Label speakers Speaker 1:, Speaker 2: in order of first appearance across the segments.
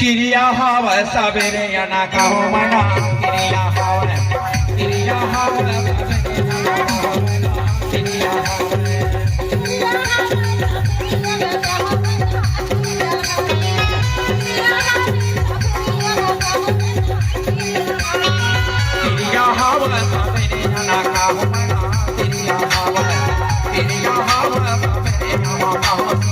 Speaker 1: Kiriya hawa sabere yana kaho mana Kiriya hawa Kiriya hawa Kiriya hawa Kiriya hawa sabere yana kaho mana Kiriya hawa Kiriya hawa sabere yana kaho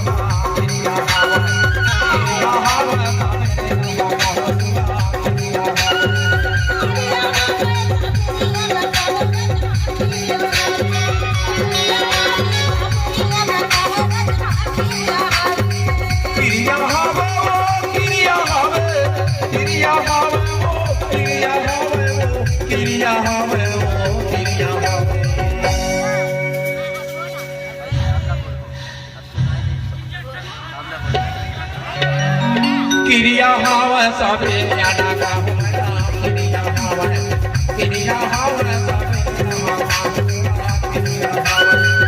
Speaker 1: Kiriya hawa Kiriya hawa Kiriya hawa sabe yana ka Kiriya hawa Kiriya hawa sabe yana ka Kiriya hawa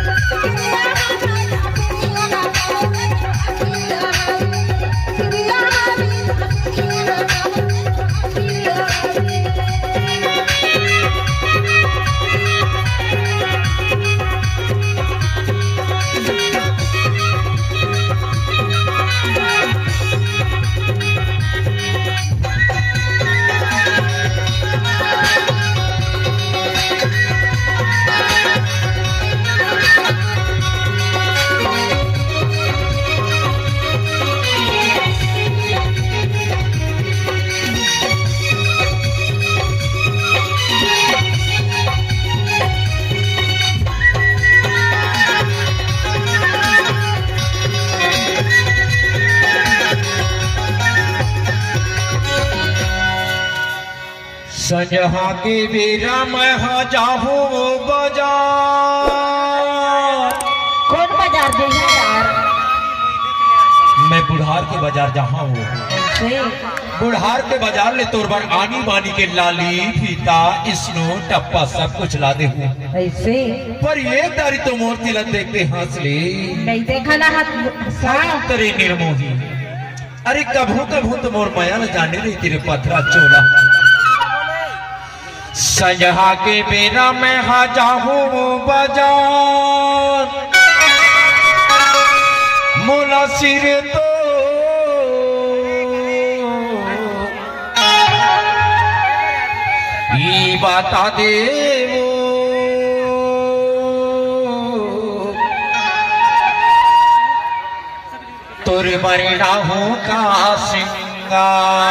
Speaker 1: संजहा के बेरा मैं जाहूँ बाजार
Speaker 2: कौन बाजार देगा यार?
Speaker 1: मैं बुढ़ार के बाजार जहाँ हूँ बुढ़ार के बाजार ले तोर बार आनी बानी के लाली फीता स्नो टप्पा सब कुछ ला दे हूँ
Speaker 2: ऐसे
Speaker 1: पर ये तारी तो मोर तिलक देख के हंस ले
Speaker 2: नहीं देखा ना हाथ
Speaker 1: तेरे निर्मोही अरे कभू कभू तो मोर माया न जाने रही तेरे पथरा चोला संजहा के बेरा मैं जाहूँ बाजार मोला सिर तो ये बता दे तोरे मरना हूँ का सिंगार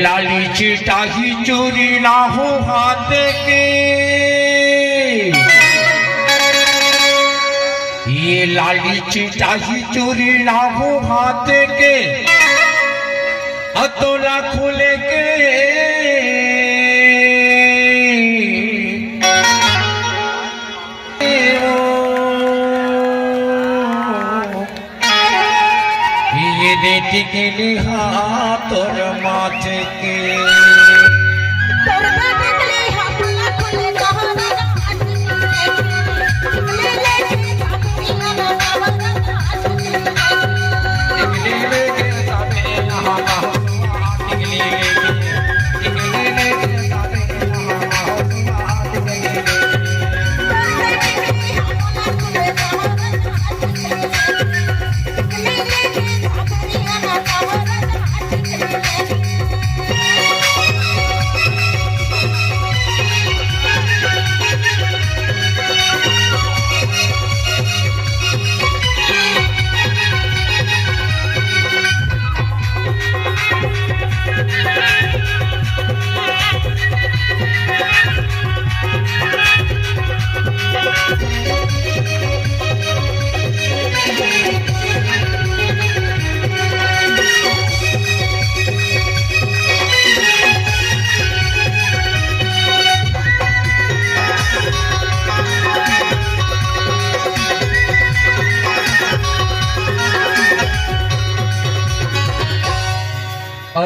Speaker 1: लाली चिटा ही चोरी ना हो हाथ के ये लाली चिटा ही चोरी ना हो हाथ के अतोला खुले के ये देती के लिहा तोर माथे के
Speaker 3: Thank you.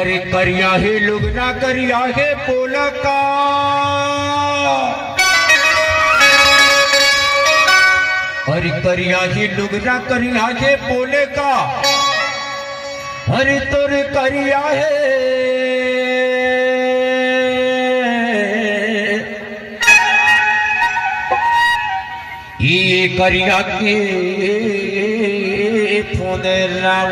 Speaker 1: अरे करिया है लुगना करिया है पोला का अरे करिया ही लुगना करिया है पोले का अरे तोर करिया है ये करिया के फोन राव